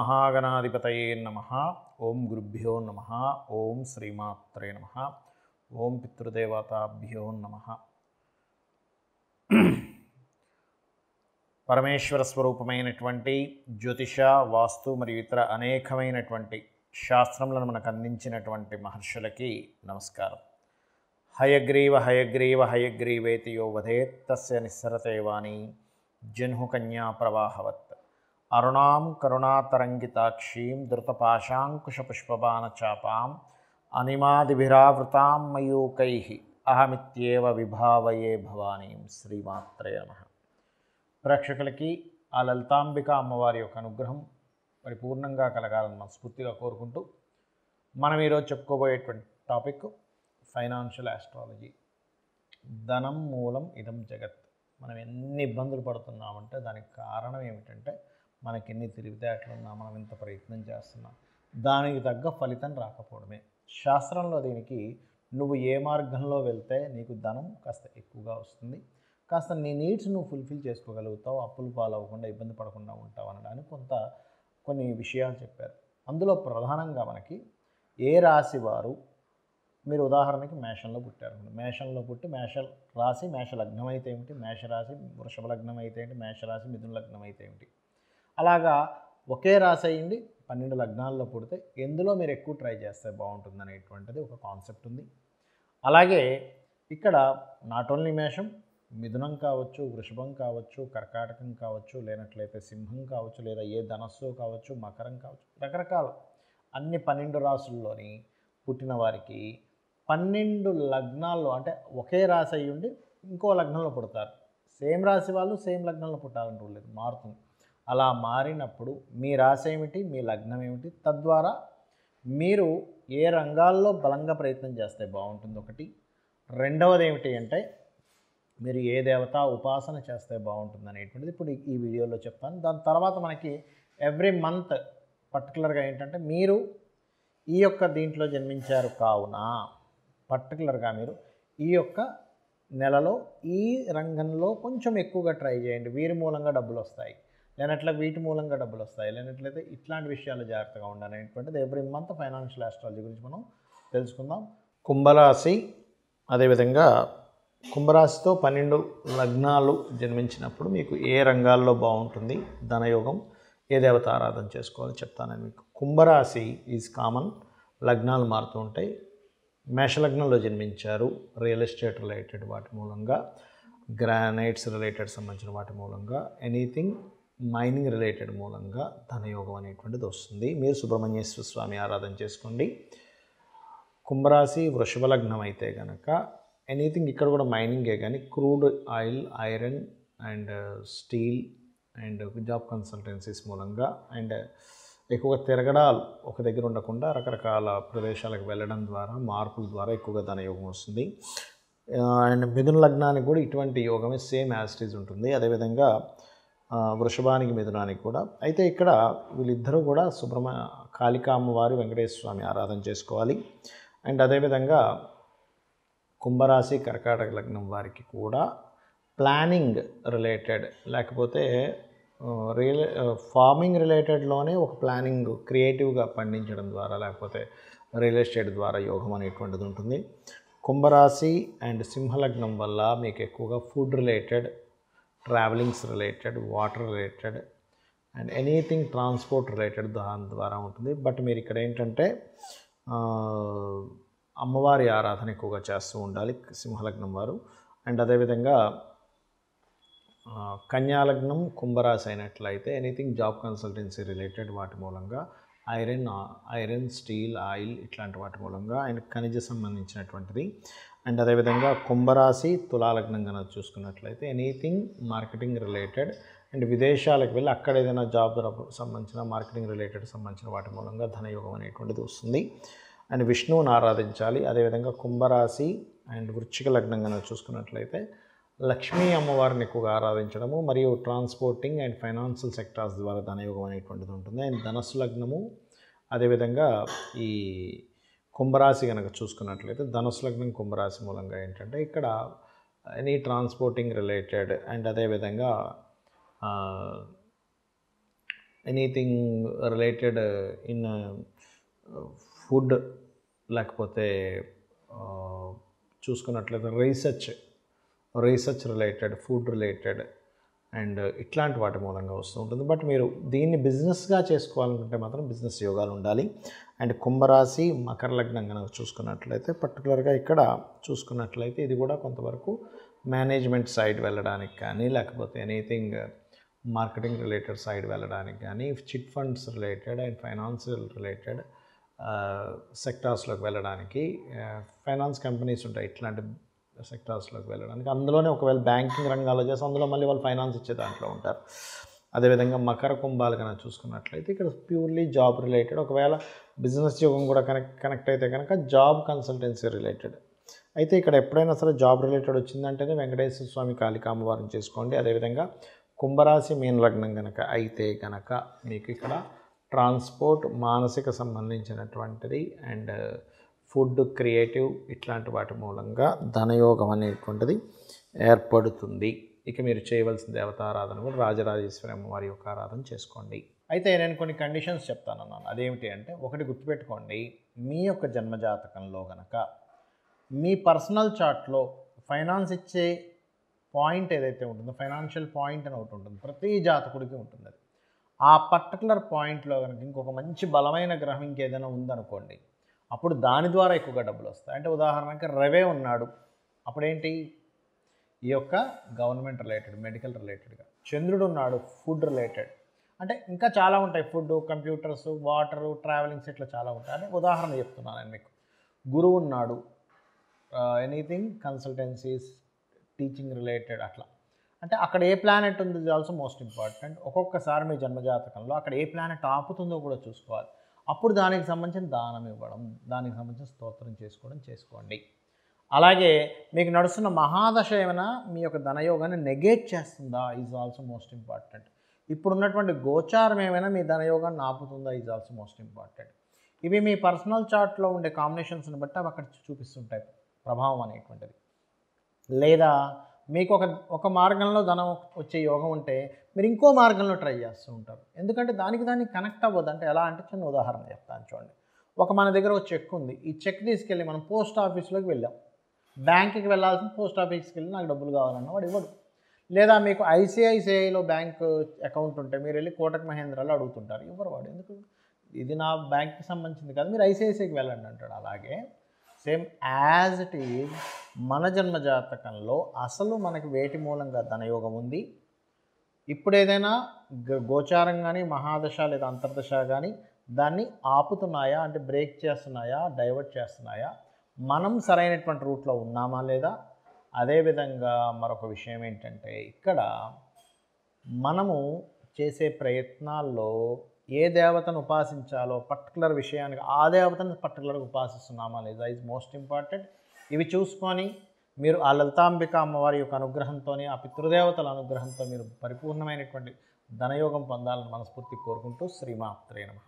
శ్రీమహాగణాధిపతయే నమః. ఓం గురుభ్యో నమః. ఓం శ్రీమాత్రే నమః. ఓం పితృదేవతాభ్యో నమః. పరమేశ్వర స్వరూపమైనటువంటి జ్యోతిష, వాస్తు మరియు ఇతర అనేకమైనటువంటి శాస్త్రములను మనకు అందించినటువంటి మహర్షులకి నమస్కారం. హయగ్రీవ హయగ్రీవ హయగ్రీవేతి యో వదేత్ తస్య నిస్సరతే వాణి జన్హు కన్యా ప్రవాహవత్. అరుణాం కరుణాతరంగితాక్షీం ధృతపాశాంకుశపుష్పబాణచాపాం అనిమాదిభిరావృతాం మయూకైః అహమిత్యేవ విభావయే భవానీం. శ్రీమాత్రే నమః. ప్రేక్షకులకి ఆ లలితాంబిక అమ్మవారి యొక్క అనుగ్రహం పరిపూర్ణంగా కలగాలని మనస్ఫూర్తిగా కోరుకుంటూ మనం ఈరోజు చెప్పుకోబోయేటువంటి టాపిక్ ఫైనాన్షియల్ ఆస్ట్రాలజీ. ధనం మూలం ఇదం జగత్. మనం ఎన్ని ఇబ్బందులు పడుతున్నామంటే దానికి కారణం ఏమిటంటే మనకి ఎన్ని తెలివితేటలు ఉన్నా, మనం ఎంత ప్రయత్నం చేస్తున్నాం, దానికి తగ్గ ఫలితం రాకపోవడమే. శాస్త్రంలో దీనికి నువ్వు ఏ మార్గంలో వెళ్తే నీకు ధనం కాస్త ఎక్కువగా వస్తుంది, కాస్త నీ నీడ్స్ నువ్వు ఫుల్ఫిల్ చేసుకోగలుగుతావు, అప్పులు పాలవ్వకుండా ఇబ్బంది పడకుండా ఉంటావు అనడానికి కొన్ని విషయాలు చెప్పారు. అందులో ప్రధానంగా మనకి ఏ రాశి వారు, మీరు ఉదాహరణకి మేషంలో పుట్టారు, మేషంలో పుట్టి మేష రాశి మేష లగ్నం అయితే ఏమిటి, మేషరాశి వృషభ లగ్నం అయితే ఏంటి, మేషరాశి మిథున లగ్నం అయితే ఏమిటి, అలాగా ఒకే రాశి అయ్యింది 12 లగ్నాల్లో పుడితే ఎందులో మీరు ఎక్కువ ట్రై చేస్తే బాగుంటుంది అనేటువంటిది ఒక కాన్సెప్ట్ ఉంది. అలాగే ఇక్కడ నాట్ ఓన్లీ మేషం, మిథునం కావచ్చు, వృషభం కావచ్చు, కర్కాటకం కావచ్చు, లేనట్లయితే సింహం కావచ్చు, లేదా ఏ ధనస్సు కావచ్చు, మకరం కావచ్చు, రకరకాల అన్ని 12 రాశుల్లోని పుట్టిన వారికి 12 లగ్నాల్లో, అంటే ఒకే రాశి అయ్యి ఉండి ఇంకో లగ్నంలో పుడతారు. సేమ్ రాశి వాళ్ళు సేమ్ లగ్నంలో పుట్టాలని రూల్ లేదు, మారుతుంది. అలా మారినప్పుడు మీ రాశి ఏమిటి, మీ లగ్నం ఏమిటి, తద్వారా మీరు ఏ రంగాల్లో బలంగా ప్రయత్నం చేస్తే బాగుంటుంది ఒకటి. రెండవది ఏమిటి అంటే మీరు ఏ దేవత ఉపాసన చేస్తే బాగుంటుంది అనేటువంటిది ఇప్పుడు ఈ వీడియోలో చెప్తాను. దాని తర్వాత మనకి ఎవ్రీ మంత్ పర్టికులర్గా ఏంటంటే మీరు ఈ యొక్క దీంట్లో జన్మించారు కావున పర్టికులర్గా మీరు ఈ యొక్క నెలలో ఈ రంగంలో కొంచెం ఎక్కువగా ట్రై చేయండి. వీరి మూలంగా డబ్బులు వస్తాయి, లేనట్లే వీటి మూలంగా డబ్బులు వస్తాయి, లేనట్లయితే ఇట్లాంటి విషయాలు జాగ్రత్తగా ఉండాలనేటువంటిది ఎవ్రీ మంత్ ఫైనాన్షియల్ ఆస్ట్రాలజీ గురించి మనం తెలుసుకుందాం. కుంభరాశి, అదేవిధంగా కుంభరాశితో 12 లగ్నాలు జన్మించినప్పుడు మీకు ఏ రంగాల్లో బాగుంటుంది, ధనయోగం, ఏ దేవత ఆరాధన చేసుకోవాలో చెప్తాను మీకు. కుంభరాశి ఈజ్ కామన్, లగ్నాలు మారుతూ ఉంటాయి. మేషలగ్నంలో జన్మించారు, రియల్ ఎస్టేట్ రిలేటెడ్ వాటి మూలంగా, గ్రానైట్స్ రిలేటెడ్ సంబంధించిన వాటి మూలంగా, ఎనీథింగ్ మైనింగ్ రిలేటెడ్ మూలంగా ధనయోగం అనేటువంటిది వస్తుంది. మీరు సుబ్రహ్మణ్యేశ్వర స్వామి ఆరాధన చేసుకోండి. కుంభరాశి వృషభ లగ్నం అయితే కనుక ఎనీథింగ్ ఇక్కడ కూడా మైనింగే, కానీ crude oil, iron and steel and job consultancies మూలంగా అండ్ ఎక్కువగా తిరగడాలు ఒక దగ్గర ఉండకుండా రకరకాల ప్రదేశాలకు వెళ్ళడం ద్వారా, మార్పుల ద్వారా ఎక్కువగా ధనయోగం వస్తుంది. అండ్ మిథున లగ్నానికి కూడా ఇటువంటి యోగమే సేమ్ యాస్టీజ్ ఉంటుంది. అదేవిధంగా వృషభానికి మిథునానికి కూడా. అయితే ఇక్కడ వీళ్ళిద్దరూ కూడా కాళికా అమ్మవారి, వెంకటేశ్వర స్వామి ఆరాధన చేసుకోవాలి. అండ్ అదేవిధంగా కుంభరాశి కర్కాటక లగ్నం వారికి కూడా ప్లానింగ్ రిలేటెడ్, లేకపోతే ఫార్మింగ్ రిలేటెడ్లోనే ఒక ప్లానింగ్ క్రియేటివ్గా పండించడం ద్వారా, లేకపోతే రియల్ ఎస్టేట్ ద్వారా యోగం అనేటువంటిది ఉంటుంది. కుంభరాశి అండ్ సింహలగ్నం వల్ల మీకు ఎక్కువగా food related, travellings related, water related and anything transport related దాని ద్వారా ఉంటుంది. బట్ మీరు ఇక్కడ ఏంటంటే అమ్మవారి ఆరాధన ఎక్కువగా చేస్తూ ఉండాలి సింహలగ్నం వారు. అండ్ అదేవిధంగా కన్యాలగ్నం కుంభరాశి అయినట్లయితే ఎనీథింగ్ జాబ్ కన్సల్టెన్సీ రిలేటెడ్ వాటి మూలంగా, ఐరన్ స్టీల్, ఆయిల్ ఇట్లాంటి వాటి మూలంగా అండ్ ఖనిజ సంబంధించినటువంటిది. అండ్ అదేవిధంగా కుంభరాశి తులాలగ్నం కనుక చూసుకున్నట్లయితే ఎనీథింగ్ మార్కెటింగ్ రిలేటెడ్ అండ్ విదేశాలకు వెళ్ళి అక్కడ ఏదైనా జాబ్ సంబంధించిన మార్కెటింగ్ రిలేటెడ్ సంబంధించిన వాటి మూలంగా ధనయోగం అనేటువంటిది వస్తుంది. అండ్ విష్ణువుని ఆరాధించాలి. అదేవిధంగా కుంభరాశి అండ్ వృశ్చిక లగ్నం కనుక చూసుకున్నట్లయితే లక్ష్మీ అమ్మవారిని ఎక్కువగా ఆరాధించడము మరియు ట్రాన్స్పోర్టింగ్ అండ్ ఫైనాన్షియల్ సెక్టార్స్ ద్వారా ధనయోగం అనేటువంటిది ఉంటుంది. అండ్ ధనస్సు లగ్నము, అదేవిధంగా ఈ కుంభరాశి కనుక చూసుకున్నట్లయితే ధనుసు లగ్నం కుంభరాశి మూలంగా ఏంటంటే ఇక్కడ ఎనీ ట్రాన్స్పోర్టింగ్ రిలేటెడ్ అండ్ అదేవిధంగా ఎనీథింగ్ రిలేటెడ్ ఇన్ ఫుడ్, లేకపోతే చూసుకున్నట్లయితే research related, food related and ఇట్లాంటి వాటి మూలంగా వస్తూ ఉంటుంది. బట్ మీరు దీన్ని బిజినెస్గా చేసుకోవాలనుకుంటే మాత్రం బిజినెస్ యోగాలు ఉండాలి. అండ్ కుంభరాశి మకర లగ్నం కనుక చూసుకున్నట్లయితే పర్టికులర్గా ఇక్కడ చూసుకున్నట్లయితే ఇది కూడా కొంతవరకు మేనేజ్మెంట్ సైడ్ వెళ్ళడానికి కానీ, లేకపోతే ఎనీథింగ్ మార్కెటింగ్ రిలేటెడ్ సైడ్ వెళ్ళడానికి కానీ, chit funds related and financial related సెక్టార్స్లోకి వెళ్ళడానికి, ఫైనాన్స్ కంపెనీస్ ఉంటాయి ఇట్లాంటి సెక్టార్స్లోకి వెళ్ళడానికి, అందులోనే ఒకవేళ బ్యాంకింగ్ రంగాల్లో చేస్తే అందులో మళ్ళీ వాళ్ళు ఫైనాన్స్ ఇచ్చే దాంట్లో ఉంటారు. అదేవిధంగా మకర కుంభాలు కనుక చూసుకున్నట్లయితే ఇక్కడ ప్యూర్లీ జాబ్ రిలేటెడ్, ఒకవేళ బిజినెస్ యోగం కూడా కనెక్ట్ అయితే కనుక జాబ్ కన్సల్టెన్సీ రిలేటెడ్. అయితే ఇక్కడ ఎప్పుడైనా సరే జాబ్ రిలేటెడ్ వచ్చిందంటేనే వెంకటేశ్వర స్వామి కాళికా అమ్మవారిని చేసుకోండి. అదేవిధంగా కుంభరాశి మీన లగ్నం కనుక అయితే కనుక మీకు ఇక్కడ ట్రాన్స్పోర్ట్, మానసిక సంబంధించినటువంటిది అండ్ ఫుడ్, క్రియేటివ్ ఇట్లాంటి వాటి మూలంగా ధనయోగం అనేటువంటిది ఏర్పడుతుంది. ఇక మీరు చేయవలసిన దేవతారాధన కూడా రాజరాజేశ్వరి అమ్మవారి యొక్క ఆరాధన చేసుకోండి. అయితే నేను కొన్ని కండిషన్స్ చెప్తానన్నాను. అదేమిటి అంటే, ఒకటి గుర్తుపెట్టుకోండి, మీ యొక్క జన్మజాతకంలో కనుక మీ పర్సనల్ చార్ట్లో ఫైనాన్స్ ఇచ్చే పాయింట్ ఏదైతే ఉంటుందో, ఫైనాన్షియల్ పాయింట్ అని ఒకటి ఉంటుంది, ప్రతి జాతకుడికి ఉంటుంది. అది ఆ పర్టికులర్ పాయింట్లో కనుక ఇంకొక మంచి బలమైన గ్రహం ఇంకేదైనా ఉందనుకోండి, అప్పుడు దాని ద్వారా ఎక్కువగా డబ్బులు వస్తాయి. అంటే ఉదాహరణకి రవే ఉన్నాడు, అప్పుడేంటి ఈ యొక్క గవర్నమెంట్ రిలేటెడ్, మెడికల్ రిలేటెడ్గా. చంద్రుడు ఉన్నాడు, ఫుడ్ రిలేటెడ్. అంటే ఇంకా చాలా ఉంటాయి, ఫుడ్, కంప్యూటర్స్, వాటరు, ట్రావెలింగ్స్, ఇట్లా చాలా ఉంటాయి. అంటే ఉదాహరణ చెప్తున్నాను నేను మీకు. గురువు ఉన్నాడు, ఎనీథింగ్ కన్సల్టెన్సీస్, టీచింగ్ రిలేటెడ్ అట్లా. అంటే అక్కడ ఏ ప్లానెట్ ఉంది ఇది ఆల్సో మోస్ట్ ఇంపార్టెంట్. ఒక్కొక్కసారి మీ జన్మజాతకంలో అక్కడ ఏ ప్లానెట్ ఆపుతుందో కూడా చూసుకోవాలి. అప్పుడు దానికి సంబంధించిన దానం ఇవ్వడం, దానికి సంబంధించిన స్తోత్రం చేసుకోండి. అలాగే మీకు నడుస్తున్న మహాదశ ఏమైనా మీ యొక్క ధనయోగాన్ని నెగేట్ చేస్తుందా ఈజ్ ఆల్సో మోస్ట్ ఇంపార్టెంట్. ఇప్పుడున్నటువంటి గోచారం ఏమైనా మీ ధనయోగాన్ని ఆపుతుందా ఈజ్ ఆల్సో మోస్ట్ ఇంపార్టెంట్. ఇవి మీ పర్సనల్ చార్ట్లో ఉండే కాంబినేషన్స్ని బట్టి అవి అక్కడ చూపిస్తుంటాయి ప్రభావం అనేటువంటిది. లేదా మీకు ఒక మార్గంలో ధనం వచ్చే యోగం ఉంటే మీరు ఇంకో మార్గంలో ట్రై చేస్తూ ఉంటారు. ఎందుకంటే దానికి కనెక్ట్ అవ్వదు. అంటే ఎలా అంటే చిన్న ఉదాహరణ చెప్తాను చూడండి. మన దగ్గర ఒక చెక్ ఉంది. ఈ చెక్ తీసుకెళ్ళి మనం పోస్ట్ ఆఫీస్లోకి వెళ్ళాం. బ్యాంకుకి వెళ్ళాల్సిన పోస్ట్ ఆఫీస్కి వెళ్ళి నాకు డబ్బులు కావాలన్నా వాడు ఇవ్వడు. లేదా మీకు ఐసిఐసిఐలో బ్యాంక్ అకౌంట్ ఉంటే మీరు వెళ్ళి కోటక్ మహేంద్రలో అడుగుతుంటారు, ఇవ్వరు వాడు. ఎందుకు? ఇది నా బ్యాంక్కి సంబంధించింది కాదు, మీరు ఐసిఐసిఐకి వెళ్ళండి అంటాడు. అలాగే సేమ్ యాజ్ ఇట్ ఈజ్ మన జన్మ జాతకంలో అసలు మనకి వేటి మూలంగా ధనయోగం ఉంది. ఇప్పుడు ఏదైనా గోచారం కానీ, మహాదశ లేదా అంతర్దశ కానీ దాన్ని ఆపుతున్నాయా, అంటే బ్రేక్ చేస్తున్నాయా, డైవర్ట్ చేస్తున్నాయా, మనం సరైనటువంటి రూట్లో ఉన్నామా లేదా. అదేవిధంగా మరొక విషయం ఏంటంటే, ఇక్కడ మనము చేసే ప్రయత్నాల్లో ఏ దేవతను ఉపాసించాలో పర్టికులర్ విషయానికి ఆ దేవతను పర్టికులర్గా ఉపాసిస్తున్నామా లేదా ఈజ్ మోస్ట్ ఇంపార్టెంట్. ఇవి చూసుకొని మీరు ఆ లలితాంబిక అమ్మవారి యొక్క అనుగ్రహంతో, ఆ పితృదేవతల అనుగ్రహంతో మీరు పరిపూర్ణమైనటువంటి ధనయోగం పొందాలని మనస్ఫూర్తి కోరుకుంటూ శ్రీమాత్రే నమః.